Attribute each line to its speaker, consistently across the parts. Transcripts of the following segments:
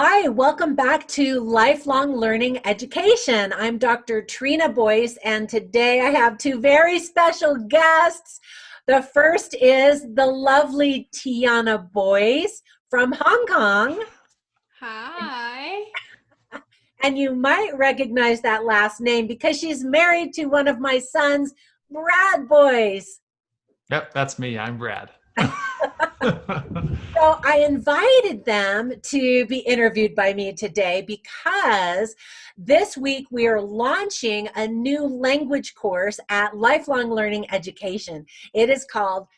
Speaker 1: Hi, welcome back to Lifelong Learning Education. I'm Dr. Trina Boice, and today I have two very special guests. The first is the lovely Tianna Boice from Hong Kong.
Speaker 2: Hi.
Speaker 1: And you might recognize that last name because she's married to one of my sons, Brad Boice.
Speaker 3: Yep, that's me. I'm Brad.
Speaker 1: So I invited them to be interviewed by me today because this week we are launching a new language course at Lifelong Learning Education. It is called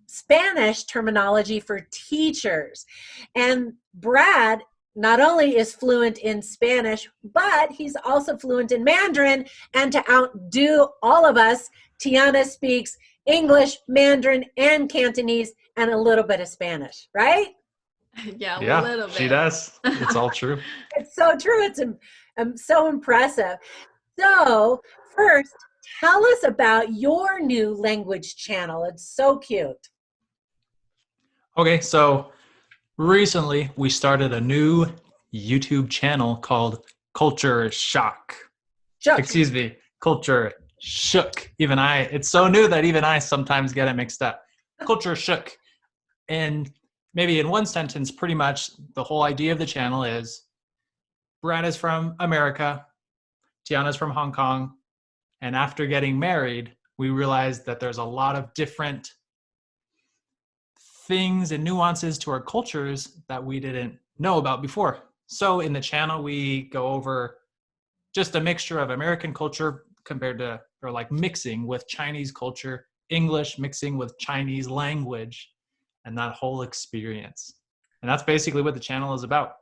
Speaker 1: Spanish Terminology for Teachers. And Brad not only is fluent in Spanish, but he's also fluent in Mandarin. And to outdo all of us, Tianna speaks English, Mandarin, and Cantonese, and a little bit of Spanish, right?
Speaker 2: Yeah, a
Speaker 3: Yeah,
Speaker 2: little bit.
Speaker 3: she does. It's all true.
Speaker 1: It's so true. It's so impressive. So first, tell us about your new language channel. It's so cute.
Speaker 3: Okay, so recently we started a new YouTube channel called Culture Shock.
Speaker 1: Sure.
Speaker 3: Excuse me, Culture Shook. It's so new that even I sometimes get it mixed up. Culture Shook. And maybe in one sentence, pretty much the whole idea of the channel is Brad is from America, Tiana's from Hong Kong, and after getting married, we realized that there's a lot of different things and nuances to our cultures that we didn't know about before. So in the channel, we go over just a mixture of American culture compared to, or like mixing with Chinese culture, English mixing with Chinese language, and that whole experience. And that's basically what the channel is about.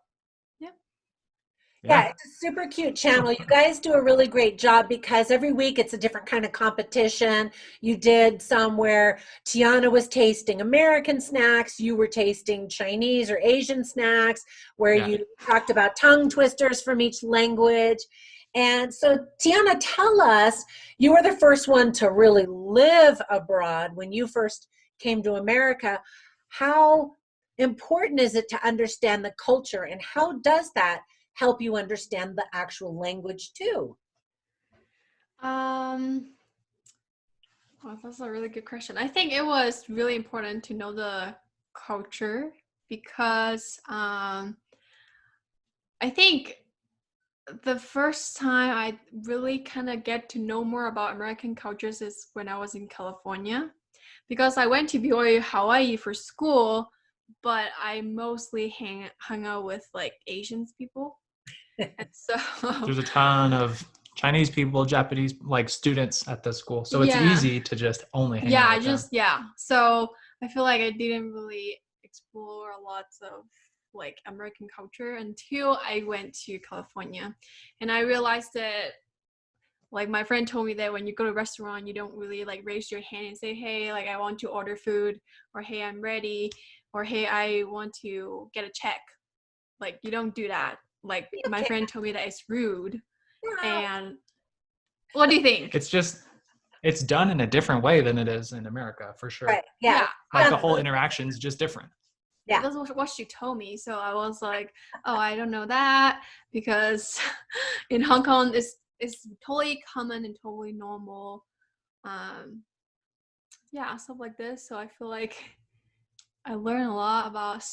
Speaker 1: Yeah, it's a super cute channel. You guys do a really great job because every week it's a different kind of competition. You did some where Tianna was tasting American snacks, you were tasting Chinese or Asian snacks, where you talked about tongue twisters from each language. And so, Tianna, tell us, you were the first one to really live abroad when you first came to America. How important is it to understand the culture, and how does that help you understand the actual language too?
Speaker 2: Well, that's a really good question. I think it was really important to know the culture because I think the first time I really kind of get to know more about American cultures is when I was in California, because I went to BYU, Hawaii for school, but I mostly hung out with like Asian people. And so
Speaker 3: There's a ton of Chinese people, Japanese like students at the school. So it's easy to just only hang out with them.
Speaker 2: So I feel like I didn't really explore lots of like American culture until I went to California. And I realized that, like, my friend told me that when you go to a restaurant, you don't really like raise your hand and say, hey, like I want to order food, or hey, I'm ready, or hey, I want to get a check. Like, you don't do that. Like, my friend told me that it's rude. And what do you think?
Speaker 3: It's done in a different way than it is in America, for sure.
Speaker 1: Right. Yeah.
Speaker 3: Like the whole interaction is just different.
Speaker 2: Yeah, that's what she told me. So I was like, oh, I don't know that, because in Hong Kong it's totally common and totally normal. Stuff like this. So I feel like I learn a lot about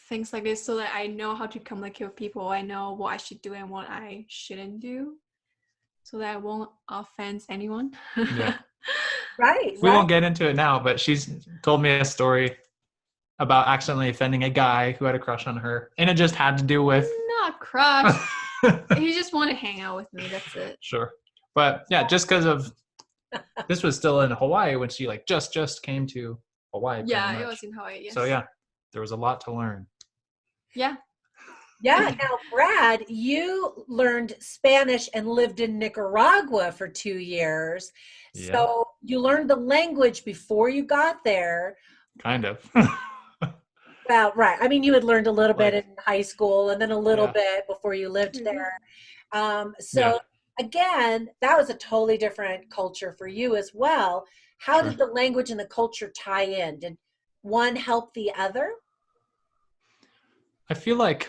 Speaker 2: things like this so that I know how to communicate with people. I know what I should do and what I shouldn't do, so that I won't offend anyone.
Speaker 1: Right.
Speaker 3: We won't get into it now, but she's told me a story about accidentally offending a guy who had a crush on her, and it just had to do with
Speaker 2: not crush. He just wanted to hang out with me. That's it.
Speaker 3: Sure. But yeah, just because of this was still in Hawaii when she like just came to Hawaii.
Speaker 2: Yeah, it was in Hawaii. Yes.
Speaker 3: So yeah, there was a lot to learn.
Speaker 2: Yeah.
Speaker 1: Yeah. Now, Brad, you learned Spanish and lived in Nicaragua for 2 years.
Speaker 3: Yeah.
Speaker 1: So you learned the language before you got there.
Speaker 3: Kind of.
Speaker 1: Well, right. I mean, you had learned a little bit in high school and then a little bit before you lived there. Again, that was a totally different culture for you as well. How did the language and the culture tie in? Did one help the other?
Speaker 3: I feel like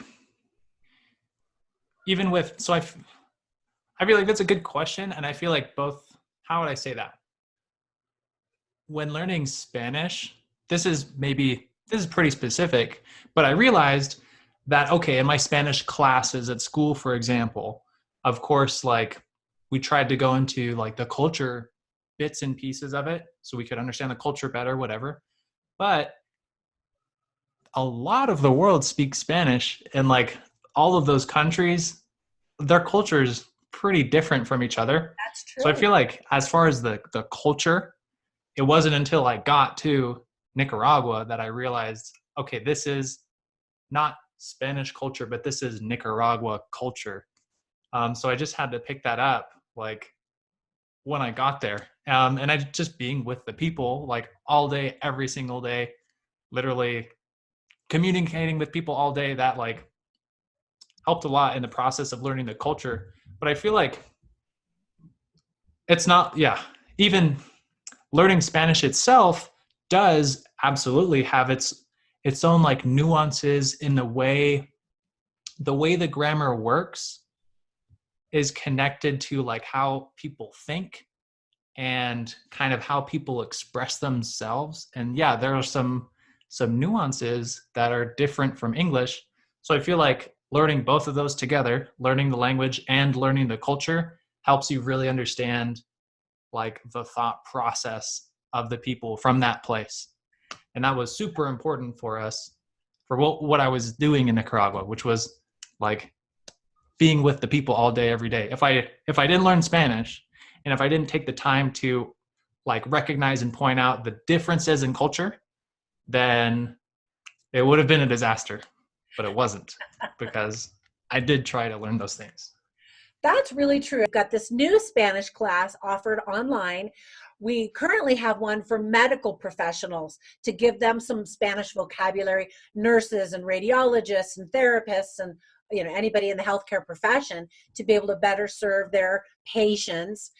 Speaker 3: even with, so I feel like that's a good question. And I feel like both, how would I say that? When learning Spanish, this is pretty specific, but I realized that, okay, in my Spanish classes at school, for example, of course, like we tried to go into like the culture bits and pieces of it so we could understand the culture better, whatever. But a lot of the world speaks Spanish, and like all of those countries, their culture is pretty different from each other.
Speaker 1: That's
Speaker 3: So I
Speaker 1: true.
Speaker 3: feel like as far as the culture, it wasn't until I got to Nicaragua that I realized, okay, this is not Spanish culture, but this is Nicaragua culture. So I just had to pick that up like when I got there. And I just being with the people like all day, every single day, literally communicating with people all day, that like helped a lot in the process of learning the culture. But I feel like it's not, yeah, even learning Spanish itself does absolutely have its own like nuances in the way the grammar works is connected to like how people think and kind of how people express themselves. And yeah, there are some nuances that are different from English. So I feel like learning both of those together, learning the language and learning the culture, helps you really understand like the thought process of the people from that place. And that was super important for us for what I was doing in Nicaragua, which was like being with the people all day, every day. If I didn't learn Spanish, and if I didn't take the time to like recognize and point out the differences in culture, then it would have been a disaster. But it wasn't, because I did try to learn those things.
Speaker 1: That's really true. I've got this new Spanish class offered online. We currently have one for medical professionals to give them some Spanish vocabulary, nurses and radiologists and therapists and anybody in the healthcare profession, to be able to better serve their patients.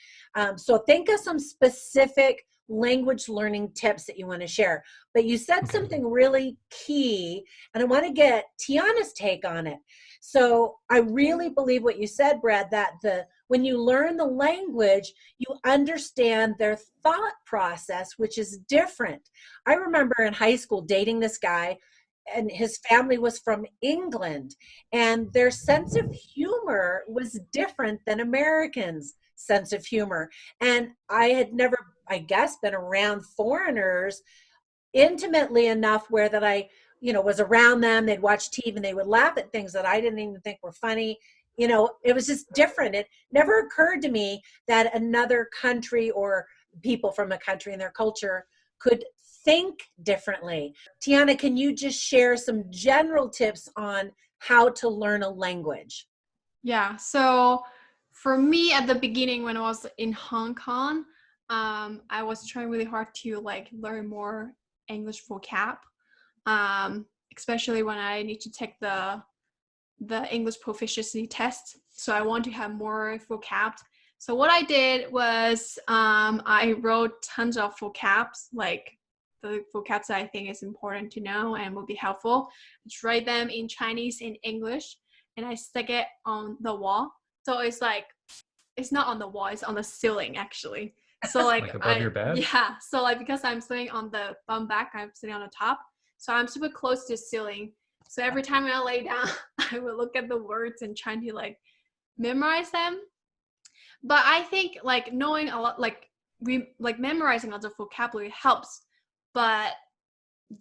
Speaker 1: So think of some specific language learning tips that you want to share. But you said something really key, and I want to get Tianna's take on it. So I really believe what you said, Brad, that when you learn the language, you understand their thought process, which is different. I remember in high school dating this guy, and his family was from England, and their sense of humor was different than Americans' sense of humor. And I had never, I guess, been around foreigners intimately enough where that I was around them. They'd watch TV and they would laugh at things that I didn't even think were funny. It was just different. It never occurred to me that another country or people from a country and their culture could think differently. Tianna, can you just share some general tips on how to learn a language?
Speaker 2: Yeah, so for me at the beginning when I was in Hong Kong, I was trying really hard to like learn more English vocab, especially when I need to take the English proficiency test. So I want to have more vocab. So what I did was I wrote tons of vocabs, like the vocabs that I think is important to know and will be helpful. Just write them in Chinese and English, and I stick it on the wall. So it's like, it's not on the wall, it's on the ceiling actually. So like
Speaker 3: above your bed?
Speaker 2: Yeah. So like because I'm sitting on the bum back, I'm sitting on the top. So I'm super close to the ceiling. So every time I lay down, I would look at the words and trying to like memorize them. But I think like knowing a lot, like memorizing lots of vocabulary helps, but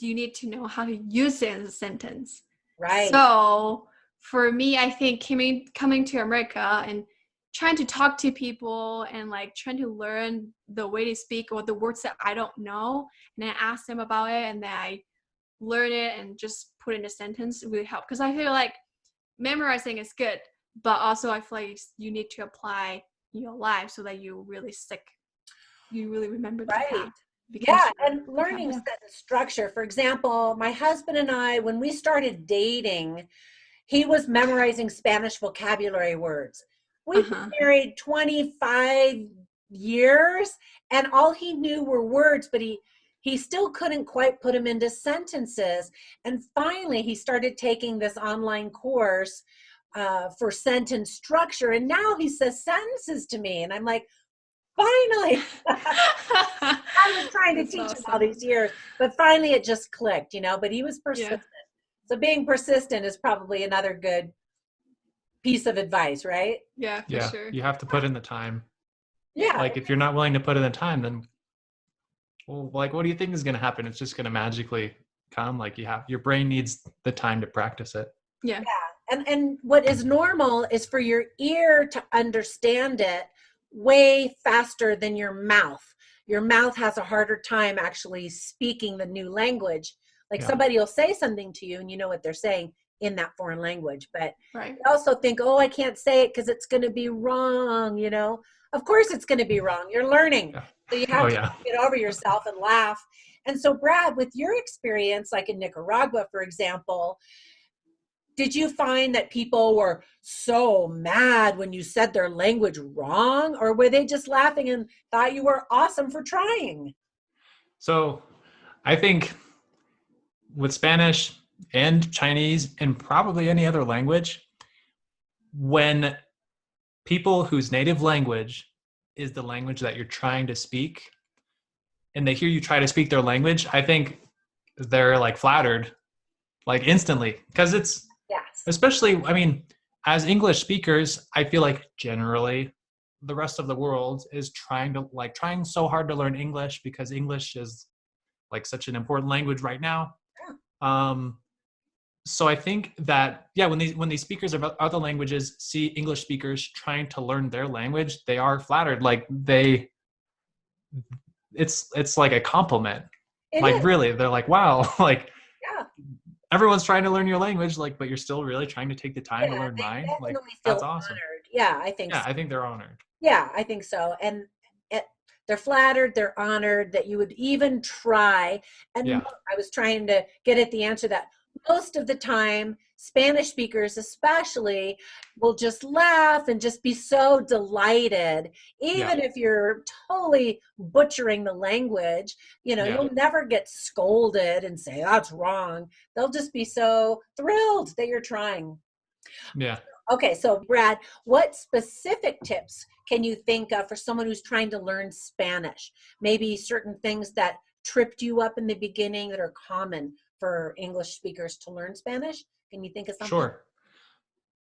Speaker 2: you need to know how to use it in a sentence.
Speaker 1: Right.
Speaker 2: So for me, I think coming to America and trying to talk to people and like trying to learn the way they speak or the words that I don't know, and then ask them about it, and then I learn it and just put in a sentence really help. Because I feel like memorizing is good, but also I feel like you need to apply in your life so that you really remember the
Speaker 1: Right.
Speaker 2: vocab.
Speaker 1: Yeah, and learning sentence structure. For example, my husband and I, when we started dating, he was memorizing Spanish vocabulary words. We've been married 25 years, and all he knew were words, but he still couldn't quite put them into sentences. And finally, he started taking this online course for sentence structure. And now he says sentences to me. And I'm like, finally. I was trying to
Speaker 2: That's
Speaker 1: teach him all
Speaker 2: awesome.
Speaker 1: these years, but finally it just clicked, but he was
Speaker 2: Yeah.
Speaker 1: persistent. So being persistent is probably another good piece of advice, right?
Speaker 2: Yeah, for
Speaker 3: Yeah,
Speaker 2: sure.
Speaker 3: you have to put in the time.
Speaker 1: Yeah.
Speaker 3: Like if you're not willing to put in the time, then well, like what do you think is going to happen? It's just going to magically come. Like your brain needs the time to practice it.
Speaker 2: Yeah.
Speaker 1: And what is normal is for your ear to understand it way faster than your mouth. Your mouth has a harder time actually speaking the new language. Like
Speaker 3: Yeah.
Speaker 1: somebody will say something to you and you know what they're saying in that foreign language, but
Speaker 2: Right.
Speaker 1: you also think, oh, I can't say it because it's going to be wrong. Of course it's going to be wrong. You're learning.
Speaker 3: Yeah.
Speaker 1: So you have
Speaker 3: Oh
Speaker 1: to
Speaker 3: yeah.
Speaker 1: get over yourself and laugh. And so Brad, with your experience, like in Nicaragua, for example, did you find that people were so mad when you said their language wrong, or were they just laughing and thought you were awesome for trying?
Speaker 3: So I think with Spanish and Chinese and probably any other language, when people whose native language is the language that you're trying to speak and they hear you try to speak their language, I think they're like flattered like instantly, because it's
Speaker 1: Yes.
Speaker 3: especially, I mean, as English speakers, I feel like generally the rest of the world is trying so hard to learn English because English is like such an important language right now. So I think that when these speakers of other languages see English speakers trying to learn their language, they are flattered. Like it's like a compliment.
Speaker 1: It
Speaker 3: Like
Speaker 1: is.
Speaker 3: really, they're like, wow, like
Speaker 1: Yeah.
Speaker 3: everyone's trying to learn your language, like, but you're still really trying to take the time to
Speaker 1: Yeah,
Speaker 3: learn
Speaker 1: they
Speaker 3: mine. Like
Speaker 1: definitely feel
Speaker 3: that's awesome.
Speaker 1: honored. Yeah, I think
Speaker 3: Yeah,
Speaker 1: so.
Speaker 3: I think they're honored.
Speaker 1: Yeah, I think so. And they're flattered, they're honored that you would even try. And
Speaker 3: Yeah.
Speaker 1: I was trying to get at the answer that most of the time, Spanish speakers especially will just laugh and just be so delighted. Even if you're totally butchering the language, you'll never get scolded and say, that's wrong. They'll just be so thrilled that you're trying.
Speaker 3: Yeah.
Speaker 1: Okay, so Brad, what specific tips can you think of for someone who's trying to learn Spanish? Maybe certain things that tripped you up in the beginning that are common for English speakers to learn Spanish? Can you think of something?
Speaker 3: Sure.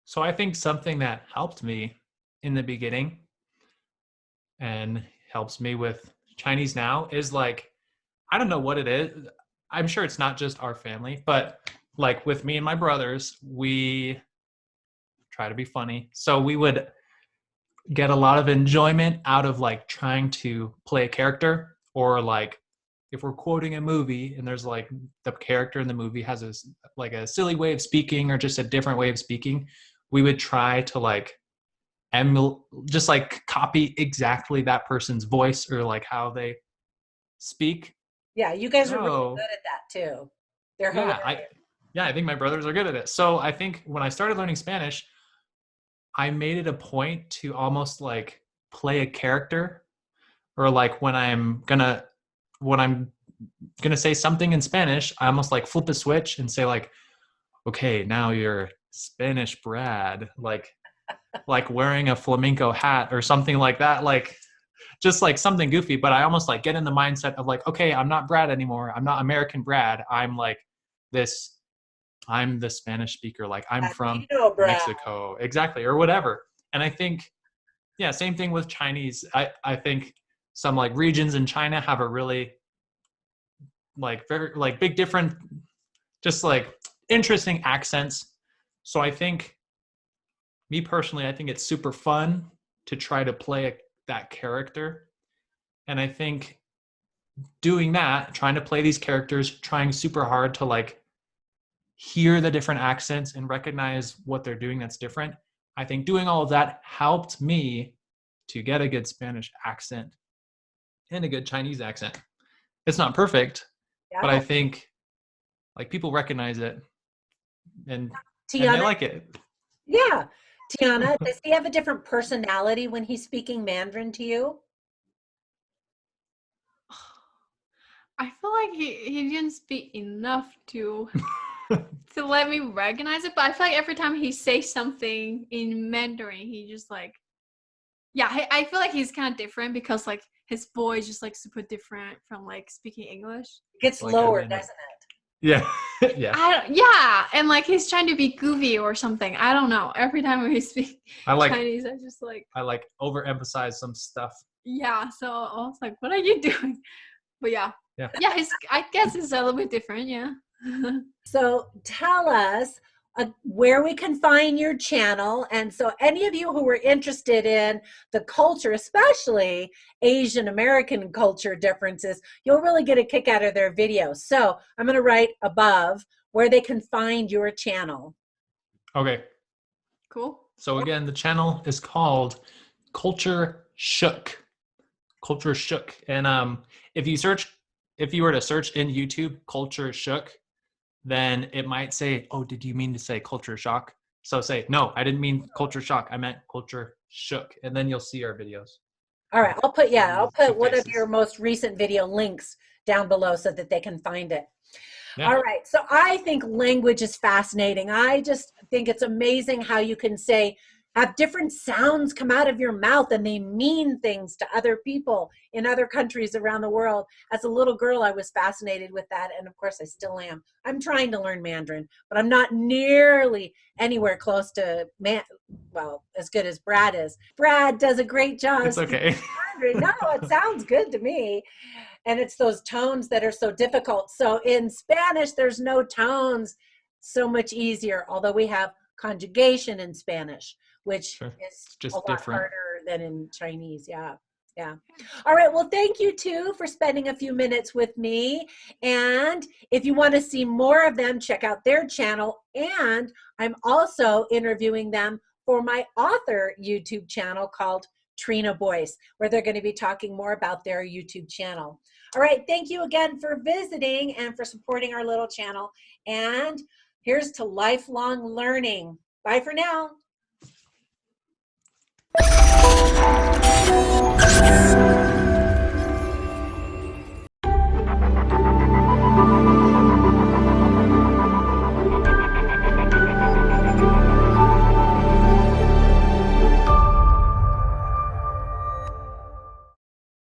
Speaker 3: So I think something that helped me in the beginning and helps me with Chinese now is like, I don't know what it is. I'm sure it's not just our family, but like with me and my brothers, we try to be funny. So we would get a lot of enjoyment out of like trying to play a character, or like if we're quoting a movie and there's like the character in the movie has a silly way of speaking or just a different way of speaking, we would try to like just like copy exactly that person's voice or like how they speak.
Speaker 1: Yeah, you guys are really
Speaker 3: So
Speaker 1: good at that too. They're
Speaker 3: yeah,
Speaker 1: hilarious.
Speaker 3: I think my brothers are good at it. So I think when I started learning Spanish, I made it a point to almost like play a character, or like when I'm gonna say something in Spanish, I almost like flip a switch and say like, okay, now you're Spanish Brad, like wearing a flamenco hat or something like that, like just like something goofy. But I almost like get in the mindset of like, okay, I'm not Brad anymore. I'm not American Brad. I'm like this. I'm the Spanish speaker. Like I'm from
Speaker 1: Brad.
Speaker 3: Mexico, exactly, or whatever. And I think, yeah, same thing with Chinese. I think some like regions in China have a really like very like big different, just like interesting accents. So I think, me personally, I think it's super fun to try to play that character. And I think doing that, trying to play these characters, trying super hard to like hear the different accents and recognize what they're doing that's different. I think doing all of that helped me to get a good Spanish accent and a good Chinese accent. It's not perfect, but I think like people recognize it and they
Speaker 1: Tianna,
Speaker 3: like it.
Speaker 1: yeah. Tianna, does he have a different personality when he's speaking Mandarin to you?
Speaker 2: I feel like he didn't speak enough to to let me recognize it, but I feel like every time he says something in Mandarin, he just like, yeah, I feel like he's kind of different because like his voice just like super different from like speaking English.
Speaker 1: It gets
Speaker 3: Like
Speaker 1: lower,
Speaker 3: having-
Speaker 1: doesn't it?
Speaker 3: Yeah. Yeah.
Speaker 2: Yeah, and like he's trying to be goofy or something. I don't know. Every time we speak
Speaker 3: I like
Speaker 2: Chinese, I just like,
Speaker 3: overemphasize some stuff.
Speaker 2: yeah. So I was like, what are you doing? But yeah,
Speaker 3: Yeah.
Speaker 2: I guess it's a little bit different. Yeah.
Speaker 1: So tell us where we can find your channel. And so any of you who are interested in the culture, especially Asian American culture differences, you'll really get a kick out of their videos. So I'm going to write above where they can find your channel.
Speaker 3: Okay.
Speaker 2: Cool.
Speaker 3: So again, the channel is called Culture Shook. Culture Shook. And if you were to search in YouTube Culture Shook, then it might say, oh, did you mean to say culture shock? So say, no, I didn't mean culture shock. I meant culture shook. And then you'll see our videos.
Speaker 1: All right, I'll put
Speaker 3: Two
Speaker 1: one of
Speaker 3: faces.
Speaker 1: your most recent video links down below so that they can find it.
Speaker 3: Yeah.
Speaker 1: All right, so I think language is fascinating. I just think it's amazing how you can have different sounds come out of your mouth and they mean things to other people in other countries around the world. As a little girl, I was fascinated with that, and of course I still am. I'm trying to learn Mandarin, but I'm not nearly anywhere close to as good as Brad is. Brad does a great job.
Speaker 3: It's okay.
Speaker 1: Mandarin. No, it sounds good to me. And it's those tones that are so difficult. So in Spanish, there's no tones, so much easier, although we have conjugation in Spanish, which is
Speaker 3: just
Speaker 1: a lot
Speaker 3: different.
Speaker 1: harder than in Chinese. Yeah. Yeah. All right. Well, thank you too for spending a few minutes with me. And if you want to see more of them, check out their channel. And I'm also interviewing them for my author YouTube channel called Trina Boice, where they're going to be talking more about their YouTube channel. All right. Thank you again for visiting and for supporting our little channel. And here's to lifelong learning. Bye for now.